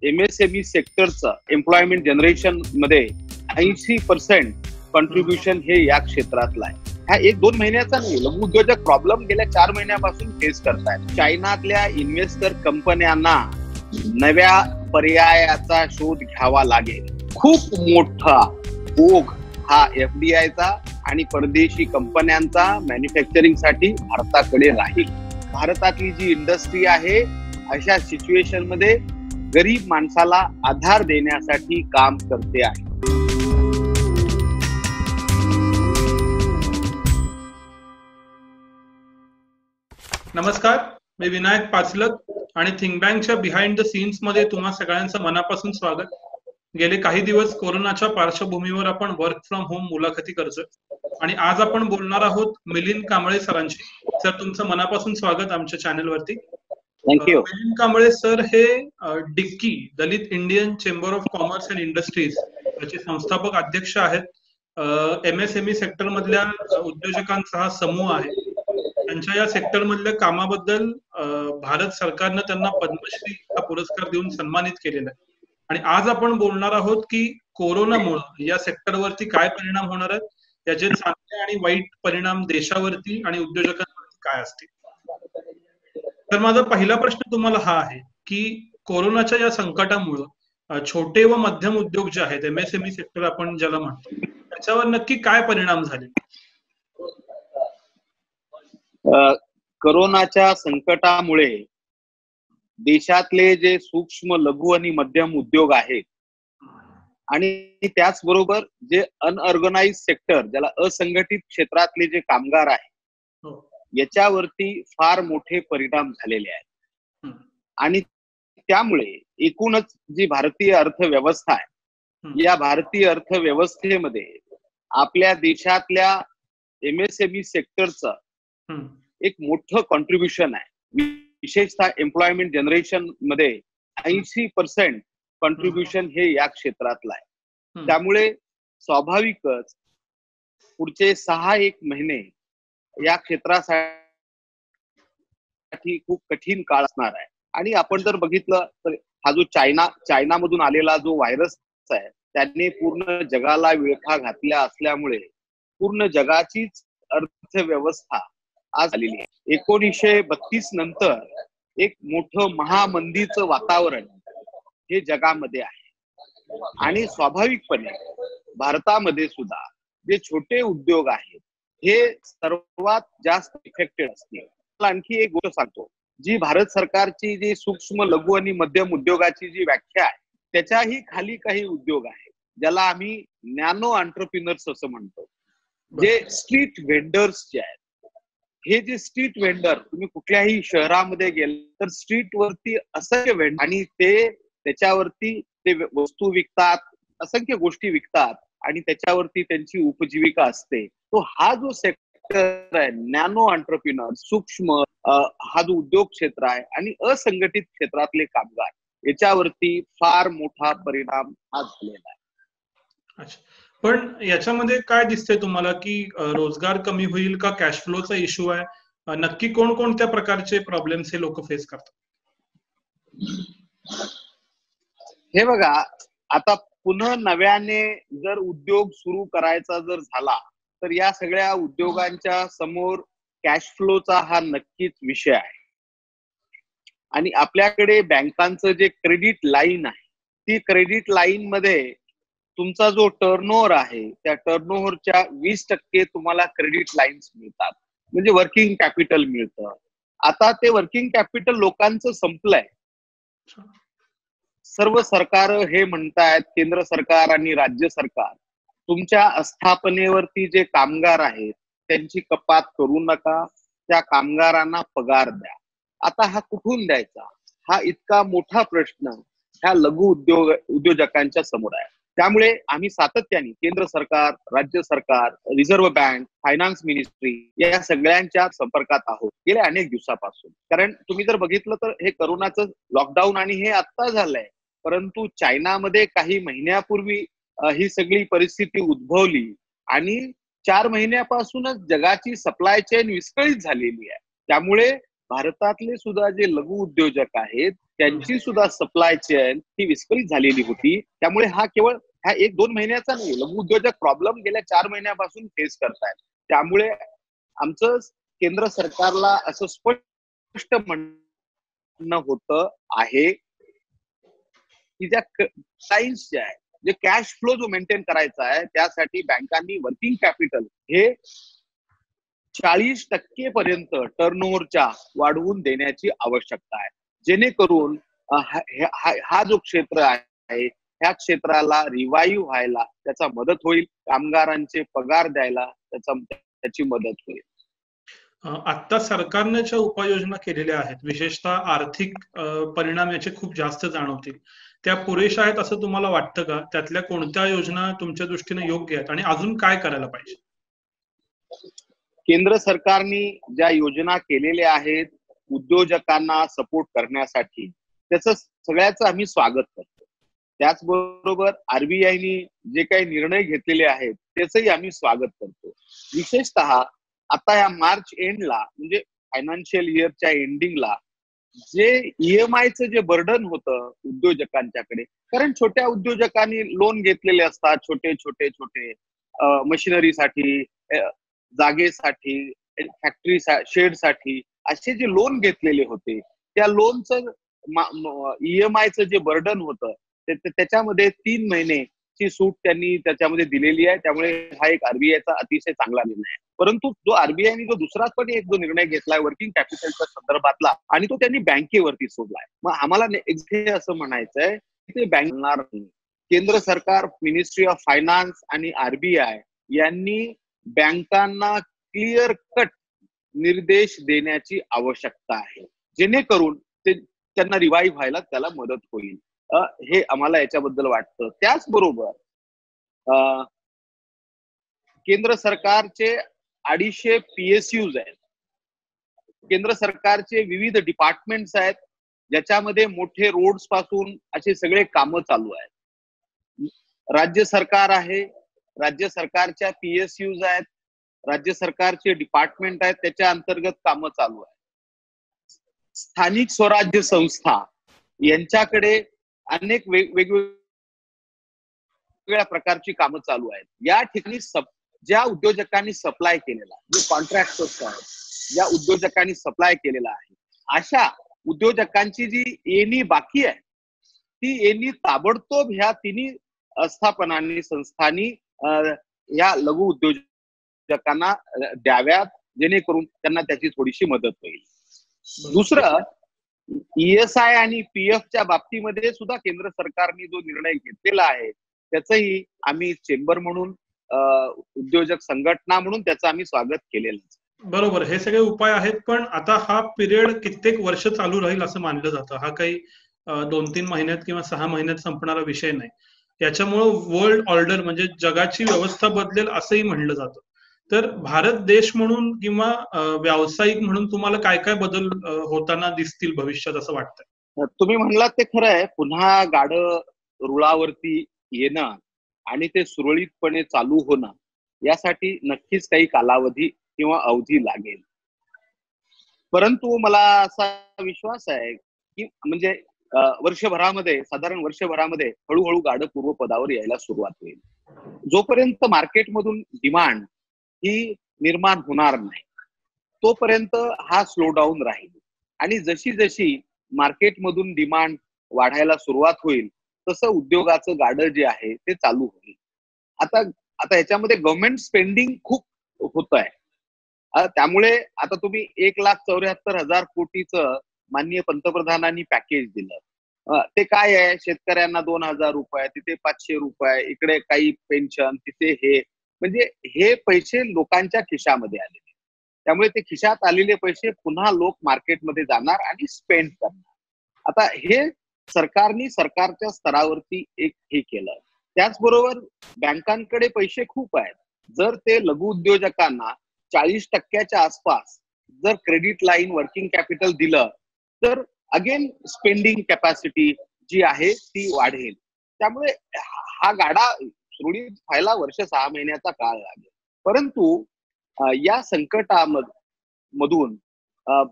MSME सेक्टरचं employment generation मध्ये 80% contribution हे या क्षेत्रातलं आहे. हा 1-2 महिन्याचा नाही, लघु उद्योजक प्रॉब्लेम गेल्या 4 महिन्यापासून फेस करतायत. चायनातल्या इन्व्हेस्टर कंपन्यांना नव्या पर्यायाचा शोध घ्यावा लागेल. खूप मोठा ओघ हा FDIचा आणि परदेशी कंपन्यांचा मॅन्युफॅक्चरिंग साठी भारताकडे राहील. भारतातली जी इंडस्ट्री आहे अशा सिच्युएशन मध्ये गरीब माणसाला आधार देण्यासाठी काम करते आहे. नमस्कार, मी विनायक पाचलत आणि थिंक बँकच्या बिहाइंड द सीन्स मध्ये तुम्हा सगळ्यांचं मनापासून स्वागत. गेले काही दिवस कोरोनाच्या पार्श्वभूमीवर आपण वर्क फ्रॉम होम मुलाखती करतोय आणि आज आपण बोलणार आहोत मिलिंद कांबळे सरांशी. सर, तुमचं मनापासून स्वागत आमच्या चॅनलवरती. थँक्यू. मिलिंद कांबळे सर हे DICCI Dalit Indian chamber of commerce and industries याचे संस्थापक अध्यक्ष आहेत. MSME सेक्टर मधल्या उद्योजकांचा हा समूह आहे. त्यांच्या या सेक्टर मधल्या कामाबद्दल भारत सरकारनं त्यांना पद्मश्री हा पुरस्कार देऊन सन्मानित केलेला आहे. आणि आज आपण बोलणार आहोत की कोरोनामुळे या सेक्टरवरती काय परिणाम होणार आहेत, याचे चांगले आणि वाईट परिणाम देशावरती आणि उद्योजकांवरती काय असतील. तर माझा पहिला प्रश्न तुम्हाला हा आहे की कोरोनाच्या या संकटामुळे छोटे व मध्यम उद्योग जे आहेत, MSME सेक्टर आपण ज्याला म्हणतो, त्याच्यावर नक्की काय परिणाम झाले? कोरोनाच्या संकटामुळे देशातले जे सूक्ष्म, लघु आणि मध्यम उद्योग आहेत आणि त्याचबरोबर जे अनऑर्गनाइज सेक्टर, ज्याला असंघटित क्षेत्रातले जे कामगार आहेत, याच्यावरती फार मोठे परिणाम झालेले आहेत. आणि त्यामुळे एकूणच जी भारतीय अर्थव्यवस्था आहे, या भारतीय अर्थव्यवस्थेमध्ये आपल्या देशातल्या MSME सेक्टरचं एक मोठं कॉन्ट्रीब्युशन आहे. विशेषतः एम्प्लॉयमेंट जनरेशन मध्ये 80% कॉन्ट्रीब्युशन हे या क्षेत्रातलं आहे. त्यामुळे स्वाभाविकच पुढचे 6-1 महिने या क्षेत्रासाठी खूप कठीण काळ असणार आहे. आणि आपण जर बघितलं तर हा जो चायनामधून आलेला जो व्हायरस आहे, त्याने पूर्ण जगाला विळखा घातल्या असल्यामुळे पूर्ण जगाचीच अर्थव्यवस्था आज आलेली आहे. 1932 नंतर एक मोठं महामंदीचं वातावरण हे जगामध्ये आहे. आणि स्वाभाविकपणे भारतामध्ये सुद्धा जे छोटे उद्योग आहेत हे सर्वात जास्त इफेक्टेड असतील. आणखी एक गोष्ट सांगतो, जी भारत सरकारची जी सूक्ष्म, लघु आणि मध्यम उद्योगाची जी व्याख्या आहे, त्याच्याही खाली काही उद्योग आहेत ज्याला आम्ही नॅनो एंटरप्रेन्योर्स असं म्हणतो, जे स्ट्रीट वेंडर्स जे आहेत. हे जे स्ट्रीट वेंडर, तुम्ही कुठल्याही शहरामध्ये गेले तर स्ट्रीट वरती असंख्य वेंडर आणि ते त्याच्यावरती ते वस्तू विकतात, असंख्य गोष्टी विकतात आणि त्याच्यावरती त्यांची उपजीविका असते. तो हा जो सेक्टर आहे, नॅनो एंटरप्रेन्योर, सूक्ष्म, हा जो उद्योग क्षेत्र आहे आणि असंघटित क्षेत्रातले कामगार, याच्यावरती फार मोठा परिणाम हा झालेला आहे. अच्छा, पण याच्यामध्ये काय दिसतंय तुम्हाला की रोजगार कमी होईल का कॅश फ्लोचा इश्यू आहे? नक्की कोणकोणत्या प्रकारचे प्रॉब्लेम्स हे लोक फेस करतात? हे बघा, आता पुन्हा नव्याने जर उद्योग सुरू करायचा जर झाला तर या सगळ्या उद्योगांच्या समोर कॅश फ्लोचा हा नक्कीच विषय आहे. आणि आपल्याकडे बँकांचं जे क्रेडिट लाईन आहे, ती क्रेडिट लाईन मध्ये तुमचा जो टर्नओव्हर आहे, त्या टर्नओव्हरच्या 20% तुम्हाला क्रेडिट लाईन्स मिळतात, म्हणजे वर्किंग कॅपिटल मिळतं. आता ते वर्किंग कॅपिटल लोकांचं संपलंय. सर्व सरकार हे म्हणतायत, केंद्र सरकार आणि राज्य सरकार, तुमच्या आस्थापनेवरती जे कामगार आहेत त्यांची कपात करू नका, त्या कामगारांना पगार द्या. आता हा कुठून द्यायचा, हा इतका मोठा प्रश्न ह्या लघु उद्योजकांच्या समोर आहे. त्यामुळे आम्ही सातत्याने केंद्र सरकार, राज्य सरकार, रिझर्व्ह बँक, फायनान्स मिनिस्ट्री या सगळ्यांच्या संपर्कात आहोत गेल्या अनेक दिवसापासून. कारण तुम्ही जर बघितलं तर हे कोरोनाचं लॉकडाऊन आणि हे आत्ता झालंय, परंतु चायनामध्ये काही महिन्यापूर्वी ही सगळी परिस्थिती उद्भवली आणि 4 महिन्यापासूनच जगाची सप्लाय चेन विस्कळीत झालेली आहे. त्यामुळे भारतातले सुद्धा जे लघु उद्योजक आहेत त्यांची सुद्धा सप्लाय चेन ही विस्कळीत झालेली होती. त्यामुळे हा केवळ ह्या 1-2 महिन्याचा नाही, लघु उद्योजक प्रॉब्लेम गेल्या 4 महिन्यापासून फेस करतायत. त्यामुळे आमचं केंद्र सरकारला असं स्पष्ट म्हणणं होतं आहे की ज्या सायन्स जे आहे, जे कॅश फ्लो जो मेंटेन करायचा आहे, त्यासाठी बँकांनी वर्किंग कॅपिटल हे 40% पर्यंत टर्नओव्हरच्या वाढवून देण्याची आवश्यकता आहे, जेणेकरून हा जो क्षेत्र आहे ह्या क्षेत्राला रिवाईव्ह व्हायला त्याचा मदत होईल, कामगारांचे पगार द्यायला त्याची मदत होईल. आता सरकारने ज्या उपाययोजना केलेल्या आहेत, विशेषतः आर्थिक परिणाम याचे खूप जास्त जाणवतील, त्या पुरेशा आहेत असं तुम्हाला वाटतं का? त्यातल्या कोणत्या योजना तुमच्या दृष्टीने योग्य आहेत आणि अजून काय करायला पाहिजे? केंद्र सरकारने ज्या योजना केलेल्या आहेत उद्योजकांना सपोर्ट करण्यासाठी, त्याचं सगळ्याचं आम्ही स्वागत करतो. त्याचबरोबर आरबीआयने जे काही निर्णय घेतलेले आहेत त्याचंही आम्ही स्वागत करतो. विशेषतः आता या मार्च एंडला, म्हणजे फायनान्शियल इयरच्या एंडिंगला, जे ईएमआयचं जे बर्डन होतं उद्योजकांच्याकडे, कारण छोट्या उद्योजकांनी लोन घेतलेले असतात, छोटे छोटे छोटे मशिनरीसाठी, जागेसाठी, फॅक्टरी शेडसाठी असे जे लोन घेतलेले होते, त्या लोनचं ईएमआयचं जे बर्डन होतं त्याच्यामध्ये 3 महिनेची सूट त्यांनी त्याच्यामध्ये दिलेली आहे. त्यामुळे हा एक आरबीआयचा अतिशय चांगला निर्णय आहे. परंतु जो आरबीआयने जो दुसरा पण एक जो निर्णय घेतलाय वर्किंग कॅपिटलच्या संदर्भातला, आणि तो त्यांनी बँकेवरती सोडलाय. मग आम्हाला असं म्हणायचंय की ते बँकणार नाही. केंद्र सरकार, मिनिस्ट्री ऑफ फायनान्स आणि आरबीआय यांनी बँकांना क्लिअर कट निर्देश देण्याची आवश्यकता आहे, जेणेकरून त्यांना रिवाईव्ह व्हायला त्याला मदत होईल. हे आम्हाला याच्याबद्दल वाटतं. त्याचबरोबर केंद्र सरकारचे 250 PSUs आहेत, केंद्र सरकारचे विविध डिपार्टमेंट्स आहेत, ज्याच्यामध्ये मोठे रोड्स पासून असे सगळे कामं चालू आहेत. राज्य सरकार आहे, राज्य सरकारच्या PSUs आहेत, राज्य सरकारचे डिपार्टमेंट आहेत, त्याच्या अंतर्गत कामं चालू आहेत. स्थानिक स्वराज्य संस्था यांच्याकडे अनेक वेगवेगळ्या प्रकारची कामं चालू आहेत. या ठिकाणी ज्या उद्योजकांनी सप्लाय केलेला, जे कॉन्ट्रॅक्टर्स आहेत, ज्या उद्योजकांनी सप्लाय केलेला आहे, अशा उद्योजकांची जी येणी बाकी आहे, ती येणी ताबडतोब ह्या तिन्ही आस्थापनांनी, संस्थांनी या लघु उद्योजकांना द्याव्यात, जेणेकरून त्यांना त्याची थोडीशी मदत होईल. दुसरं, ESI आणि PFच्या बाबतीमध्ये सुद्धा केंद्र सरकारने जो निर्णय घेतलेला आहे त्याचंही आम्ही चेंबर म्हणून, उद्योजक संघटना म्हणून त्याचं आम्ही स्वागत केलेलं. बरोबर, हे सगळे उपाय आहेत, पण आता हा पिरियड कित्येक वर्ष चालू राहील असं मानलं जातं. हा काही 2-3 महिन्यात किंवा 6 महिन्यात संपणारा विषय नाही. याच्यामुळे वर्ल्ड ऑर्डर म्हणजे जगाची व्यवस्था बदलेल असंही म्हणलं जातं. तर भारत देश म्हणून किंवा व्यावसायिक म्हणून तुम्हाला काय काय बदल होताना दिसतील भविष्यात असं वाटतंय? तुम्ही म्हणलात ते खरं आहे. पुन्हा गाडं रुळावरती येणं आणि ते सुरळीतपणे चालू होणं यासाठी नक्कीच काही कालावधी किंवा अवधी लागेल. परंतु मला असा विश्वास आहे की म्हणजे वर्षभरामध्ये, साधारण वर्षभरामध्ये हळूहळू गाडं पूर्वपदावर यायला सुरुवात होईल. जोपर्यंत मार्केटमधून डिमांड ही निर्माण होणार नाही तोपर्यंत हा स्लो डाऊन राहील, आणि जशी जशी मार्केटमधून डिमांड वाढायला सुरुवात होईल तसं उद्योगाचं गाडं जे आहे ते चालू होईल. आता याच्यामध्ये गव्हर्नमेंट स्पेंडिंग खूप होत आहे. त्यामुळे आता तुम्ही 1,74,000 कोटीचं माननीय पंतप्रधानांनी पॅकेज दिलं. ते काय आहे, शेतकऱ्यांना 2,000 रुपये, तिथे 500 रुपये, इकडे काही पेन्शन, तिथे हे, म्हणजे हे पैसे लोकांच्या खिशामध्ये आलेले. त्यामुळे ते खिशात आलेले पैसे पुन्हा लोक मार्केटमध्ये जाणार आणि स्पेंड करणार. आता हे सरकारच्या स्तरावरती एक हे केलं. त्याचबरोबर बँकांकडे पैसे खूप आहेत. जर ते लघु उद्योजकांना 40% आसपास जर क्रेडिट लाईन, वर्किंग कॅपिटल दिलं तर अगेन स्पेंडिंग कॅपॅसिटी जी आहे ती वाढेल. त्यामुळे हा गाडा सुरळीत व्हायला 6 महिन्याचा काळ लागेल. परंतु या संकटामधून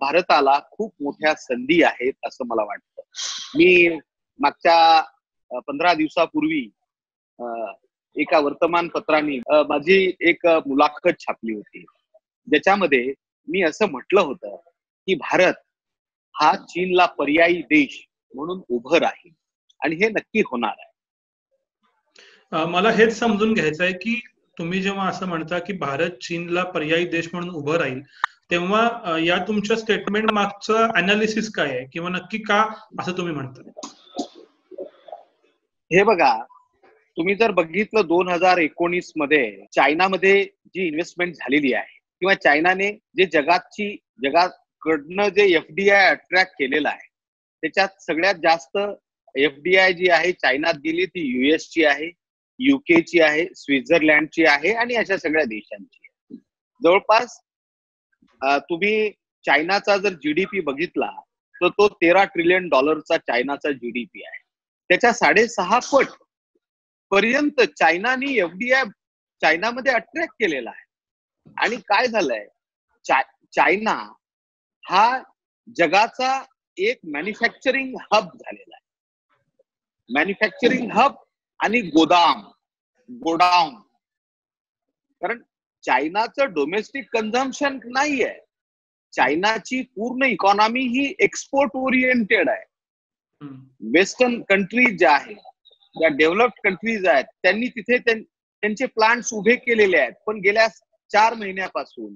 भारताला खूप मोठ्या संधी आहेत असं मला वाटतं. मी मागच्या 15 दिवसापूर्वी एका वर्तमानपत्राने माझी एक मुलाखत छापली होती, ज्याच्यामध्ये मी असं म्हटलं होतं की भारत हा चीनला पर्यायी देश म्हणून उभं राहील आणि हे नक्की होणार आहे. मला हेच समजून घ्यायचं आहे की तुम्ही जेव्हा असं म्हणता की भारत चीनला पर्यायी देश म्हणून उभं राहील, तेव्हा या तुमच्या स्टेटमेंट मागचं अनालिसिस काय आहे किंवा नक्की का असं तुम्ही म्हणता? हे बघा, तुम्ही जर बघितलं 2019 मध्ये चायनामध्ये जी इन्व्हेस्टमेंट झालेली आहे किंवा चायनाने जे जगाकडनं जे एफडीआय अट्रॅक्ट केलेलं आहे, त्याच्यात सगळ्यात जास्त एफडीआय जी आहे चायनात गेली ती US ची आहे, UK ची आहे, स्वित्झर्लंडची आहे आणि अशा सगळ्या देशांची आहे. जवळपास तुम्ही चायनाचा जर जीडीपी बघितला तर तो $13 ट्रिलियन चायनाचा जीडीपी आहे. त्याच्या 6.5 पट पर्यंत चायनाने एफडीआय चायनामध्ये अट्रॅक्ट केलेला आहे. आणि काय झालंय, चायना हा जगाचा एक मॅन्युफॅक्चरिंग हब झालेला आहे. मॅन्युफॅक्चरिंग हब आणि गोडाऊन. कारण चायनाचं डोमेस्टिक कन्झम्पशन नाहीये. चायनाची पूर्ण इकॉनॉमी ही एक्सपोर्ट ओरिएंटेड आहे. वेस्टर्न कंट्रीज ज्या आहेत, ज्या डेव्हलप्ड कंट्रीज आहेत, त्यांनी तिथे त्यांचे प्लांट्स उभे केलेले आहेत. पण गेल्या 4 महिन्यापासून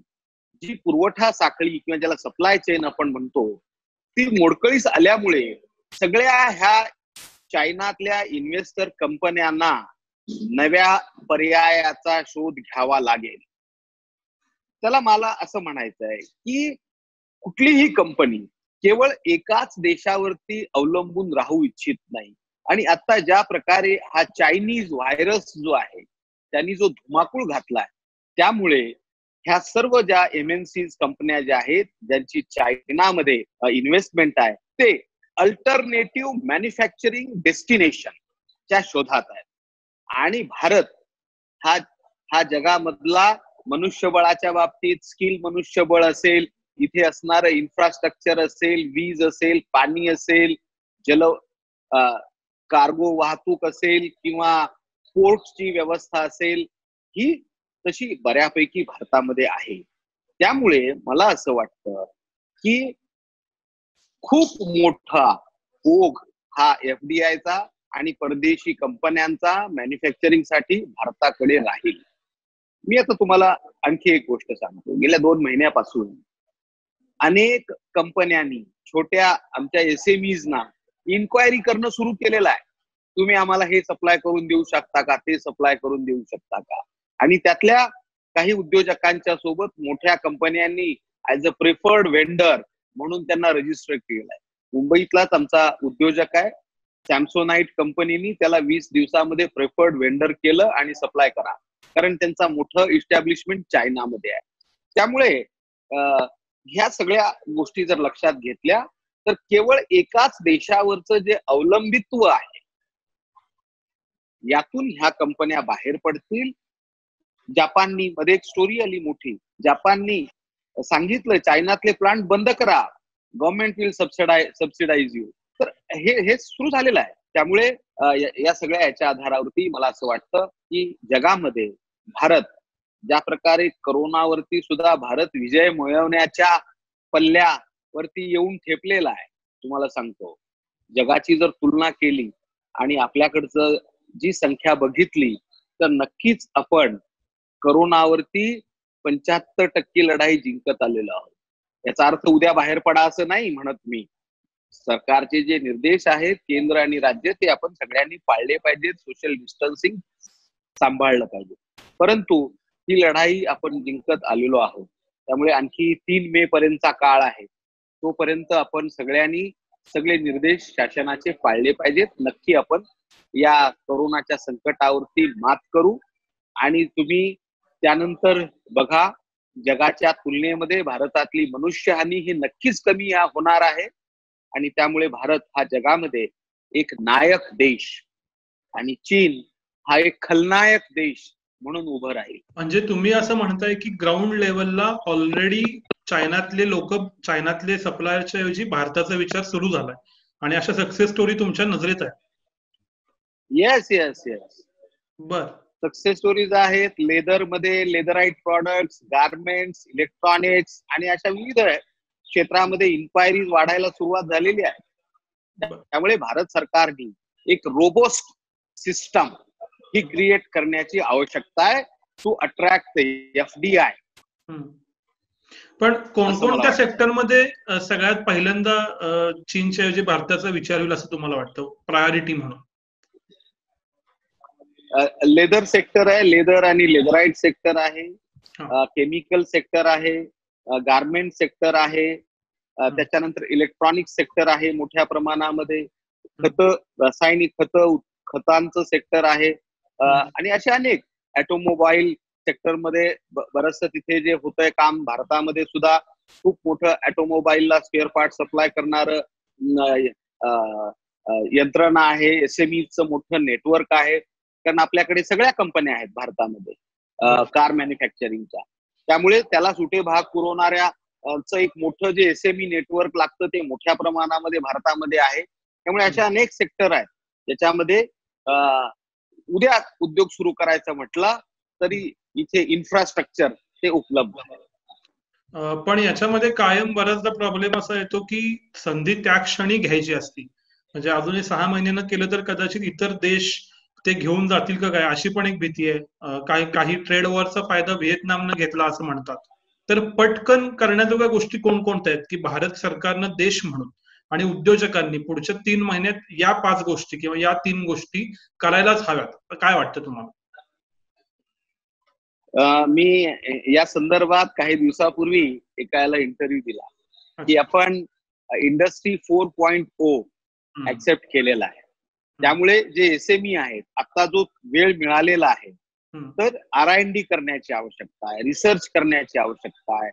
जी पुरवठा साखळी किंवा ज्याला सप्लाय चेन आपण म्हणतो, ती मोडकळीस आल्यामुळे सगळ्या ह्या चायनातल्या इन्व्हेस्टर कंपन्यांना नव्या पर्यायाचा शोध घ्यावा लागेल. त्याला मला असं म्हणायचं आहे की कुठलीही कंपनी केवळ एकाच देशावरती अवलंबून राहू इच्छित नाही. आणि आता ज्या प्रकारे हा चायनीज व्हायरस जो आहे त्यांनी जो धुमाकूळ घातलाय, त्यामुळे ह्या सर्व ज्या MNC कंपन्या ज्या आहेत, ज्यांची चायनामध्ये इन्व्हेस्टमेंट आहे, ते अल्टरनेटिव्ह मॅन्युफॅक्चरिंग डेस्टिनेशनच्या शोधात आहेत. आणि भारत हा जगामधला मनुष्यबळाच्या बाबतीत स्किल मनुष्यबळ असेल, इथे असणारं इन्फ्रास्ट्रक्चर असेल, वीज असेल, पाणी असेल, कार्गो वाहतूक असेल किंवा पोर्टची व्यवस्था असेल, ही तशी बऱ्यापैकी भारतामध्ये आहे. त्यामुळे मला असं वाटतं की खूप मोठा ओघ हा एफडीआयचा आणि परदेशी कंपन्यांचा मॅन्युफॅक्चरिंग साठी भारताकडे राहील. मी आता तुम्हाला आणखी एक गोष्ट सांगतो. गेल्या 2 महिन्यापासून अनेक कंपन्यांनी छोट्या आमच्या SMEs इन्क्वायरी करणं सुरू केलेलं आहे. तुम्ही आम्हाला हे सप्लाय करून देऊ शकता का, ते सप्लाय करून देऊ शकता का. आणि त्यातल्या काही उद्योजकांच्या सोबत मोठ्या कंपन्यांनी ऍज अ प्रिफर्ड वेंडर म्हणून त्यांना रजिस्टर केलंय. मुंबईतलाच आमचा उद्योजक आहे, सॅमसोनाइट कंपनीनी त्याला 20 दिवसामध्ये प्रिफर्ड वेंडर केलं आणि सप्लाय करा, कारण त्यांचा मोठं इस्टॅब्लिशमेंट चायनामध्ये आहे. त्यामुळे ह्या सगळ्या गोष्टी जर लक्षात घेतल्या तर केवळ एकाच देशावरचं जे अवलंबित्व आहे, यातून ह्या कंपन्या बाहेर पडतील. जपाननी मध्ये एक स्टोरी आली मोठी, जपाननी सांगितलं चायनातले प्लांट बंद करा, गव्हर्नमेंट विल सबसिडाइज यू. तर हे सुरू झालेलं आहे. त्यामुळे या सगळ्या याच्या आधारावरती मला असं वाटतं की जगामध्ये भारत ज्या प्रकारे करोनावरती सुद्धा भारत विजय मिळवण्याच्या पल्ल्यावरती येऊन ठेपलेला आहे. तुम्हाला सांगतो, जगाची जर तुलना केली आणि आपल्याकडचं जी संख्या बघितली तर नक्कीच आपण करोनावरती 75% लढाई जिंकत आलेलो आहोत. याचा अर्थ उद्या बाहेर पडा असं नाही म्हणत मी. सरकारचे जे निर्देश आहेत केंद्र आणि राज्य, ते आपण सगळ्यांनी पाळले पाहिजेत. सोशल डिस्टन्सिंग सांभाळलं पाहिजे. परंतु ही लढाई आपण जिंकत आलेलो आहोत. त्यामुळे आणखी 3 मे पर्यंतचा काळ आहे. तोपर्यंत आपण सगळ्यांनी सगळे निर्देश शासनाचे पाळले पाहिजेत. नक्की आपण या कोरोनाच्या संकटावरती मात करू. आणि तुम्ही त्यानंतर बघा, जगाच्या तुलनेमध्ये भारतातली मनुष्यहानी ही नक्कीच कमी होणार आहे. आणि त्यामुळे भारत हा जगामध्ये एक नायक देश आणि चीन हा एक खलनायक देश म्हणून उभं राहील. म्हणजे तुम्ही असं म्हणताय की ग्राउंड लेवलला ऑलरेडी चायनातले सप्लायरच्या ऐवजी भारताचा विचार सुरू झालाय आणि अशा सक्सेस स्टोरी तुमच्या नजरेत आहे. येस येस येस, बर. सक्सेस स्टोरीज आहेत. लेदरमध्ये लेदराईट प्रॉडक्ट्स, गार्मेंट्स, इलेक्ट्रॉनिक्स आणि अशा विविध क्षेत्रामध्ये इन्क्वायरीज वाढायला सुरुवात झालेली आहे. त्यामुळे भारत सरकारने एक रोबोस्ट सिस्टम ही क्रिएट करण्याची आवश्यकता आहे टू अट्रॅक्ट FDI. पण कोणकोणत्या सेक्टरमध्ये सगळ्यात पहिल्यांदा चीनच्या ऐवजी भारताचा विचार होईल असं तुम्हाला वाटतं प्रायोरिटी म्हणून? लेदर सेक्टर आहे, लेदर आणि लेदराईट सेक्टर आहे, केमिकल सेक्टर आहे, गार्मेंट सेक्टर आहे, त्याच्यानंतर इलेक्ट्रॉनिक सेक्टर आहे मोठ्या प्रमाणामध्ये, रासायनिक खतांचं सेक्टर आहे, आणि असे अनेक ऑटोमोबाईल सेक्टरमध्ये बरंचसं तिथे जे होतंय काम. भारतामध्ये सुद्धा खूप मोठं ऑटोमोबाईलला स्पेअर पार्ट सप्लाय करणारं यंत्रणा आहे, SMEचं मोठं नेटवर्क आहे. कारण आपल्याकडे सगळ्या कंपन्या आहेत भारतामध्ये कार मॅन्युफॅक्चरिंगच्या. त्यामुळे त्याला सुटे भाग पुरवणाऱ्या एक मोठं जे SME नेटवर्क लागतं ते मोठ्या प्रमाणामध्ये भारतामध्ये आहे. त्यामुळे अशा अनेक सेक्टर आहेत ज्याच्यामध्ये उद्या उद्योग सुरू करायचं म्हटलं तरी इथे इन्फ्रास्ट्रक्चर ते उपलब्ध आहे. पण याच्यामध्ये कायम बराचदा प्रॉब्लेम असा येतो की संधी त्या क्षणी घ्यायची असती. म्हणजे अजूनही 6 महिन्यानं केलं तर कदाचित इतर देश ते घेऊन जातील का काय अशी पण एक भीती आहे. काही ट्रेड वॉरचा फायदा व्हिएतनामनं घेतला असं म्हणतात. तर पटकन करण्याजोग्या गोष्टी कोणकोणत्या आहेत की भारत सरकारनं देश म्हणून आणि उद्योजकांनी पुढच्या 3 महिन्यात या 5 गोष्टी किंवा या 3 गोष्टी करायलाच हव्यात? काय वाटतं तुम्हाला? मी या संदर्भात काही दिवसापूर्वी एकाला इंटरव्ह्यू दिला की आपण इंडस्ट्री 4.0 ऍक्सेप्ट केलेला आहे. त्यामुळे जे SME आहेत आता जो वेळ मिळालेला आहे तर R&D करण्याची आवश्यकता आहे, रिसर्च करण्याची आवश्यकता आहे.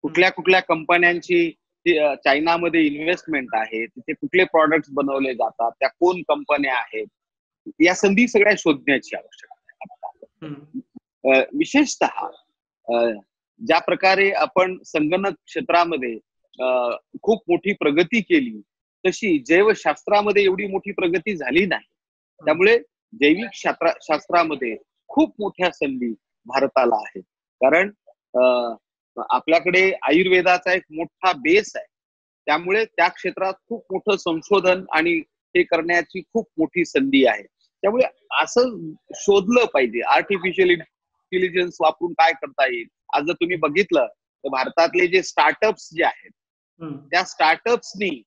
कुठल्या कंपन्यांची चायनामध्ये इन्व्हेस्टमेंट आहे, तिथे कुठले प्रॉडक्ट्स बनवले जातात, त्या कोण कंपन्या आहेत, या संधी सगळ्या शोधण्याची आवश्यकता आहे. विशेषतः ज्या प्रकारे आपण संगणक क्षेत्रामध्ये खूप मोठी प्रगती केली तशी जैवशास्त्रामध्ये एवढी मोठी प्रगती झाली नाही. त्यामुळे जैविक शास्त्रामध्ये खूप मोठ्या संधी भारताला आहेत. कारण आपल्याकडे आयुर्वेदाचा एक मोठा बेस आहे. त्यामुळे त्या क्षेत्रात खूप मोठं संशोधन आणि हे करण्याची खूप मोठी संधी आहे. त्यामुळे असं शोधलं पाहिजे आर्टिफिशियल इंटेलिजन्स वापरून काय करता येईल. आज जर तुम्ही बघितलं तर भारतातले जे स्टार्टअप्स जे आहेत त्या स्टार्टअप्सनी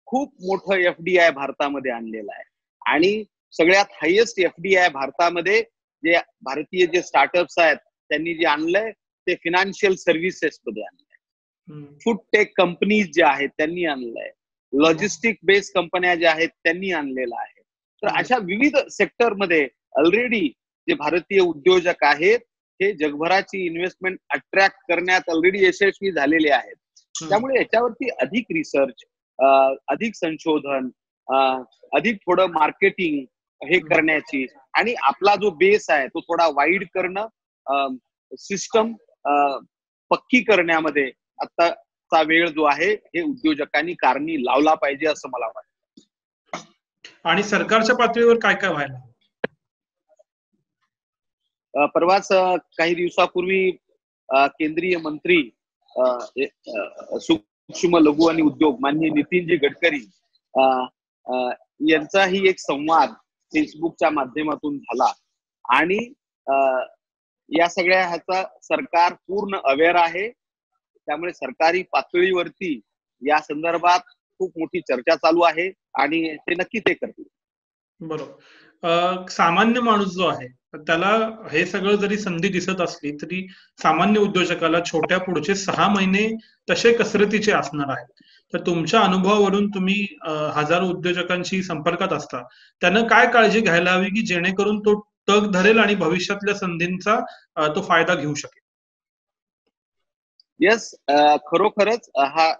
खूप मोठं FDI भारतामध्ये आणलेलं आहे. आणि सगळ्यात हायेस्ट FDI भारतामध्ये जे भारतीय जे स्टार्टअप्स आहेत त्यांनी जे आणलंय ते फिनान्शियल सर्व्हिसेस मध्ये आणलंय. फूड टेक कंपनीज जे आहेत त्यांनी आणलंय, लॉजिस्टिक बेस्ड कंपन्या ज्या आहेत त्यांनी आणलेलं आहे. तर अशा विविध सेक्टरमध्ये ऑलरेडी जे भारतीय उद्योजक आहेत हे जगभराची इन्व्हेस्टमेंट अट्रॅक्ट करण्यात ऑलरेडी यशस्वी झालेले आहेत. त्यामुळे याच्यावरती अधिक रिसर्च, अधिक संशोधन, अधिक थोडं मार्केटिंग हे करण्याची आणि आपला जो बेस आहे तो थोडा वाईड करणं, सिस्टम पक्की करण्यामध्ये आताचा वेळ जो आहे हे उद्योजकांनी कारणी लावला पाहिजे असं मला वाटतं. आणि सरकारच्या पातळीवर काय काय व्हायला? परवाच काही दिवसापूर्वी केंद्रीय मंत्री सूक्ष्म लघु आणि उद्योग माननीय नितीनजी गडकरी यांचाही एक संवाद फेसबुकच्या माध्यमातून झाला. आणि या सगळ्या ह्याचा सरकार पूर्ण अवेअर आहे. त्यामुळे सरकारी पातळीवरती या संदर्भात खूप मोठी चर्चा चालू आहे आणि ते नक्की ते करतील. बरोबर. सामान्य माणूस जो आहे त्याला हे सगळं जरी संधी दिसत असली तरी सामान्य उद्योजकाला छोट्या पुढचे 6 महिने तसे कसरतीचे असणार आहेत. तर तुमच्या अनुभवावरून तुम्ही हजारो उद्योजकांशी संपर्कात असता, त्यानं काय काळजी घ्यायला हवी की जेणेकरून तो तग धरेल आणि भविष्यातल्या संधींचा तो फायदा घेऊ शकेल? येस, खरोखरच हा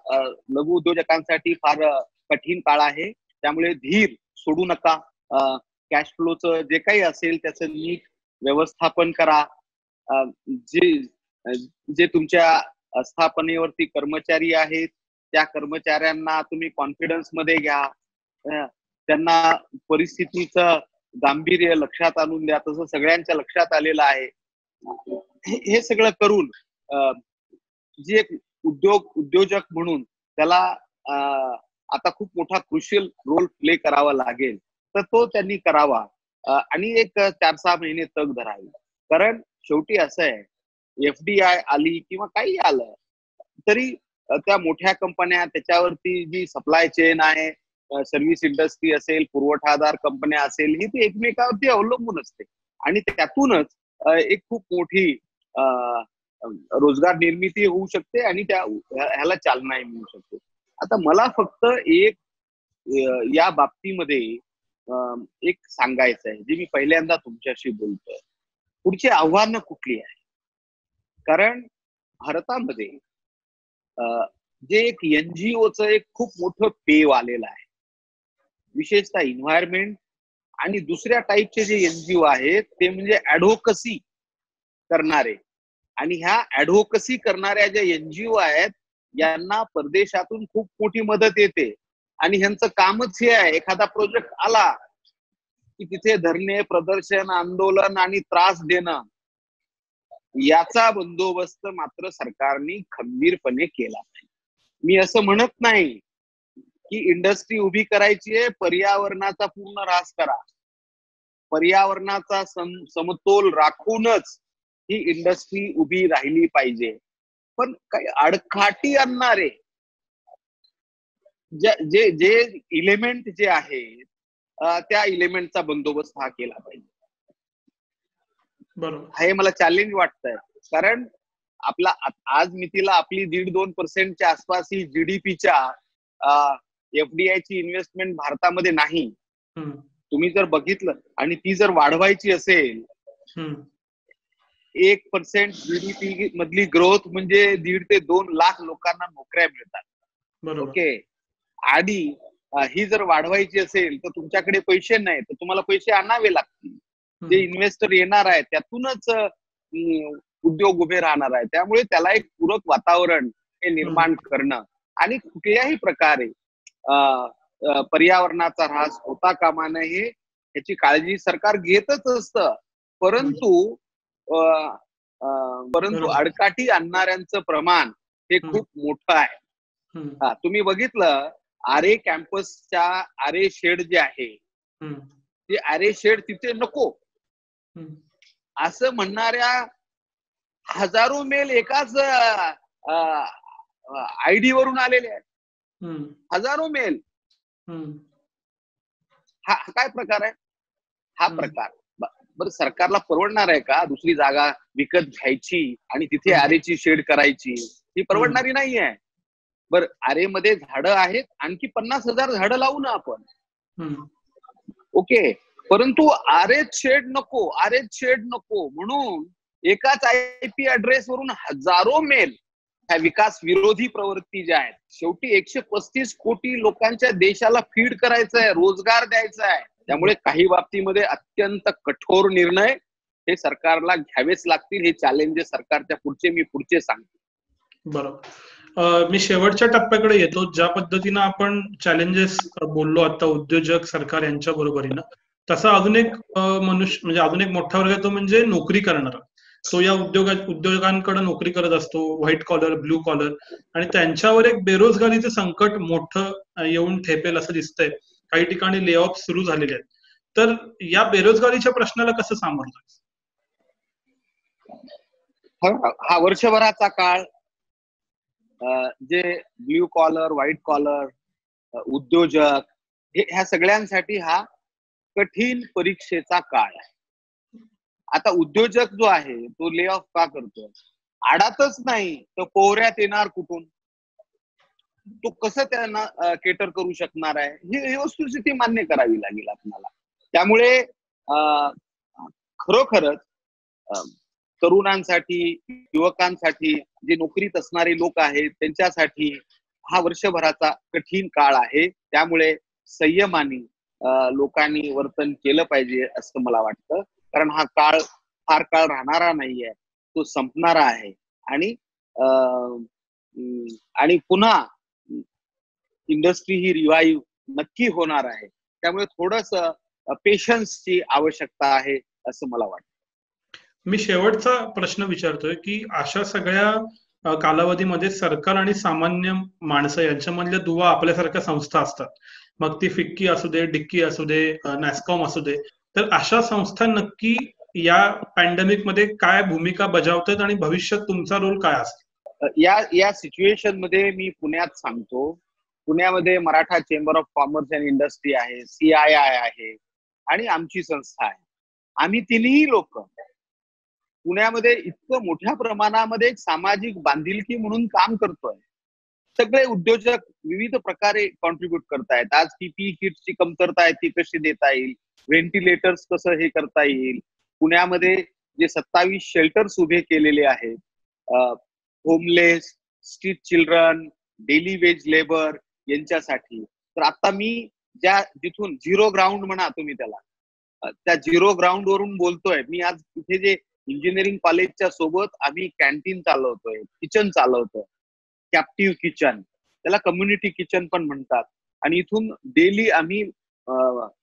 लघु उद्योजकांसाठी फार कठीण काळ आहे. त्यामुळे धीर सोडू नका. कॅश फ्लोचं जे काही असेल त्याचं नीट व्यवस्थापन करा. जे जे तुमच्या स्थापनेवरती कर्मचारी आहेत त्या कर्मचाऱ्यांना तुम्ही कॉन्फिडन्स मध्ये घ्या, त्यांना परिस्थितीचं गांभीर्य लक्षात आणून द्या, तसं सगळ्यांच्या लक्षात आलेलं आहे. हे सगळं करून जे एक उद्योजक म्हणून त्याला आता खूप मोठा क्रुशियल रोल प्ले करावा लागेल, तर तो त्यांनी करावा आणि एक 4-6 महिने तग धरावी. कारण शेवटी असं आहे, FDI आली किंवा काही आलं तरी त्या मोठ्या कंपन्या, त्याच्यावरती जी सप्लाय चेन आहे, सर्व्हिस इंडस्ट्री असेल, पुरवठादार कंपन्या असेल, ही ती एकमेकावरती अवलंबून असते आणि त्यातूनच एक खूप मोठी रोजगार निर्मिती होऊ शकते आणि ह्याला चालना मिळू शकते. आता मला फक्त एक या बाबतीमध्ये एक सांगायचं आहे, जे मी पहिल्यांदा तुमच्याशी बोलतोय. पुढची आव्हानं कुठली आहे? कारण भारतामध्ये जे एक NGOचं एक खूप मोठं पेव आलेलं आहे, विशेषतः इन्व्हायरमेंट आणि दुसऱ्या टाईपचे जे NGO आहेत ते म्हणजे ऍडव्होकसी करणारे. आणि ह्या ऍडव्होकसी करणाऱ्या ज्या NGO आहेत यांना परदेशातून खूप मोठी मदत येते आणि ह्यांचं कामच हे आहे, एखादा प्रोजेक्ट आला की तिथे धरणे, प्रदर्शन, आंदोलन आणि त्रास देणं, याचा बंदोबस्त मात्र सरकारने खंबीरपणे केला पाहिजे. मी असं म्हणत नाही की इंडस्ट्री उभी करायची आहे, पर्यावरणाचा पूर्ण ऱ्हास करा. पर्यावरणाचा समतोल राखूनच ही इंडस्ट्री उभी राहिली पाहिजे. पण काही अडकाठी आणणारे जे जे इलेमेंट जे आहेत त्या इलेमेंटचा बंदोबस्त हा केला पाहिजे. बरोबर, हे मला चॅलेंज वाटतंय. कारण आपला आज मितीला आपली 1.5-2% आसपास ही GDPच्या FDI ची इन्व्हेस्टमेंट भारतामध्ये नाही. तुम्ही जर बघितलं आणि ती जर वाढवायची असेल, 1% GDP मधली ग्रोथ म्हणजे 1.5 ते 2 लाख लोकांना नोकऱ्या मिळतात. ओके. आणि ही जर वाढवायची असेल तर तुमच्याकडे पैसे नाही, तर तुम्हाला पैसे आणावे लागतील. जे इन्व्हेस्टर येणार आहे त्यातूनच उद्योग उभे राहणार आहे. त्यामुळे त्याला एक पूरक वातावरण हे निर्माण करणं आणि कुठल्याही प्रकारे पर्यावरणाचा ऱ्हास होता कामा नये याची काळजी सरकार घेतच असतं. परंतु अडकाठी आणणाऱ्यांचं प्रमाण हे खूप मोठं आहे. तुम्ही बघितलं आरे कॅम्पसच्या आरे शेड जे आहे ते आरे शेड तिथे नको असं म्हणणाऱ्या हजारो मेल एकाच ID वरून आलेले आहेत. हजारो मेल. हा काय प्रकार आहे? हा प्रकार बरं सरकारला परवडणार आहे का दुसरी जागा विकत घ्यायची आणि तिथे आरेची शेड करायची? ही परवडणारी नाही आहे. बरं आरेमध्ये झाडं आहेत, आणखी 50,000 झाडं लावू ना आपण. ओके. परंतु आरेत शेड नको म्हणून एकाच IP ऍड्रेस वरून हजारो मेल ह्या विकास विरोधी प्रवृत्ती ज्या आहेत. शेवटी 135 कोटी लोकांच्या देशाला फीड करायचं आहे, रोजगार द्यायचा आहे. त्यामुळे काही बाबतीमध्ये अत्यंत कठोर निर्णय हे सरकारला घ्यावेच लागतील. हे चॅलेंजेस सरकारच्या मी पुढचे सांगतो. बरोबर. मी शेवटच्या टप्प्याकडे येतो. ज्या पद्धतीनं आपण चॅलेंजेस बोललो आता उद्योजक सरकार यांच्या बरोबरीनं, तसा अजून एक मनुष्य म्हणजे अजून एक मोठा वर्ग तो म्हणजे नोकरी करणारा. तो या उद्योजकांकडे नोकरी करत असतो, व्हाईट कॉलर, ब्ल्यू कॉलर, आणि त्यांच्यावर एक बेरोजगारीचं संकट मोठं येऊन ठेपेल असं दिसतंय. काही ठिकाणी ले ऑफ सुरू झालेले आहेत. तर या बेरोजगारीच्या प्रश्नाला कसं सामोरं? हा वर्षभराचा काळ जे ब्ल्यू कॉलर, व्हाईट कॉलर, उद्योजक ह्या सगळ्यांसाठी हा कठीण परीक्षेचा काळ आहे. आता उद्योजक जो आहे तो ले ऑफ का करतो? आडातच नाही तर पोहऱ्यात येणार कुठून? तो कसं त्यांना केटर करू शकणार आहे? ही वस्तुस्थिती मान्य करावी लागेल आपल्याला. त्यामुळे खरोखरच तरुणांसाठी, युवकांसाठी, जे नोकरीत असणारे लोक आहेत त्यांच्यासाठी हा वर्षभराचा कठीण काळ आहे. त्यामुळे संयमाने लोकांनी वर्तन केलं पाहिजे असं मला वाटतं. कारण हा काळ फार काळ राहणारा नाहीये. तो संपणारा आहे आणि आणि पुन्हा इंडस्ट्री ही रिवाईव्ह नक्की होणार आहे. त्यामुळे थोडस पेशन्सची आवश्यकता आहे असं मला वाटतं. मी शेवटचा प्रश्न विचारतोय की अशा सगळ्या कालावधीमध्ये सरकार आणि सामान्य माणसं यांच्यामधल्या दुवा आपल्यासारख्या संस्था असतात, मग ती फिक्की असू दे, डिक्की असू दे, नॅस्कॉम असू दे, तर अशा संस्था नक्की या पॅन्डेमिक मध्ये काय भूमिका बजावतात आणि भविष्यात तुमचा रोल काय असेल? या सिच्युएशन मध्ये मी पुण्यात सांगतो, पुण्यामध्ये Maratha chamber of commerce and industry आहे, CII आहे आणि आमची संस्था आहे. आम्ही तिन्ही लोक पुण्यामध्ये इतकं मोठ्या प्रमाणामध्ये एक सामाजिक बांधिलकी म्हणून काम करतोय. सगळे उद्योजक विविध प्रकारे कॉन्ट्रीब्युट करतायत. आज PPE किट्सची कमतरता आहे ती कशी देता येईल, व्हेंटिलेटर्स कसं हे करता येईल. पुण्यामध्ये जे 27 शेल्टर्स उभे केलेले आहेत, homeless, street children, daily veg labour यांच्यासाठी. तर आता मी जिथून झिरो ग्राउंड म्हणा तुम्ही त्याला, त्या झिरो ग्राउंड वरून बोलतोय मी. आज इथे जे इंजिनिअरिंग कॉलेजच्या सोबत आम्ही कॅन्टीन चालवतोय, किचन चालवतोय, कॅप्टिव्ह किचन, त्याला कम्युनिटी किचन पण म्हणतात. आणि इथून डेली आम्ही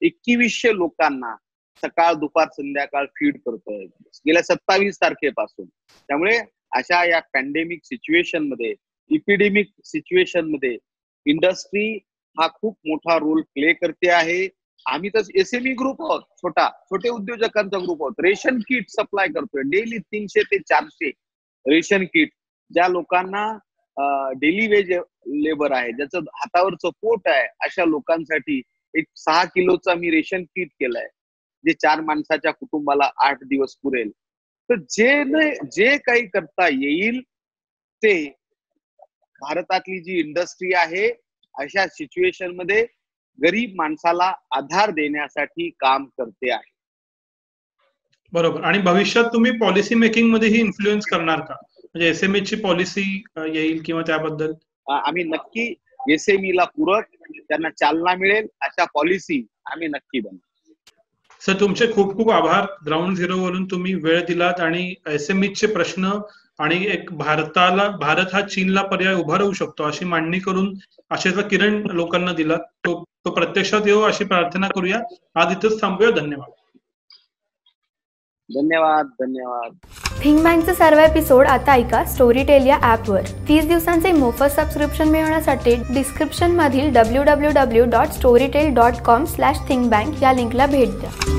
2100 लोकांना सकाळ दुपार संध्याकाळ फीड करतोय गेल्या 27 तारखेपासून. त्यामुळे अशा या पॅन्डेमिक सिच्युएशन मध्ये, इपिडेमिक सिच्युएशन मध्ये इंडस्ट्री हा खूप मोठा रोल प्ले करते आहे. आम्ही तर SME ग्रुप आहोत, छोटे उद्योजकांचा ग्रुप आहोत. रेशन किट सप्लाय करतोय डेली 300 ते 400 रेशन किट, ज्या लोकांना डेली वेज लेबर आहे, ज्याचं हातावरचं पोट आहे, अशा लोकांसाठी एक 6 किलोचा मी रेशन किट केलंय, जे 4 माणसाच्या कुटुंबाला 8 दिवस पुरेल. तर जे काही करता येईल ते भारतातली जी इंडस्ट्री आहे अशा सिच्युएशन मध्ये गरीब माणसाला आधार देण्यासाठी काम करते आहे. बरोबर. आणि भविष्यात तुम्ही पॉलिसी मेकिंग मध्येही इन्फ्लुएन्स करणार का? म्हणजे SME ची पॉलिसी येईल किंवा त्याबद्दल? आम्ही नक्की SME ला पूरक, त्यांना चालना मिळेल अशा पॉलिसी आम्ही नक्की बनवू. सर, तुमचे खूप खूप आभार. ग्राउंड झिरो वरून तुम्ही वेळ दिलात आणि SME चे प्रश्न आणि एक भारत हा चीनला पर्याय उभा राहू शकतो अशी मांडणी करून आशेचा किरण लोकांना दिला. तो प्रत्यक्षात येऊ अशी प्रार्थना करूया. आज इथंच थांबूया. धन्यवाद. धन्यवाद. थिंक बँकचे सर्व एपिसोड आता ऐका स्टोरीटेल या ॲपवर. 30 दिवसांचे मोफत सबस्क्रिप्शन मिळवण्यासाठी डिस्क्रिप्शन मधील www.storytel.com/thinkbank या लिंकला भेट द्या.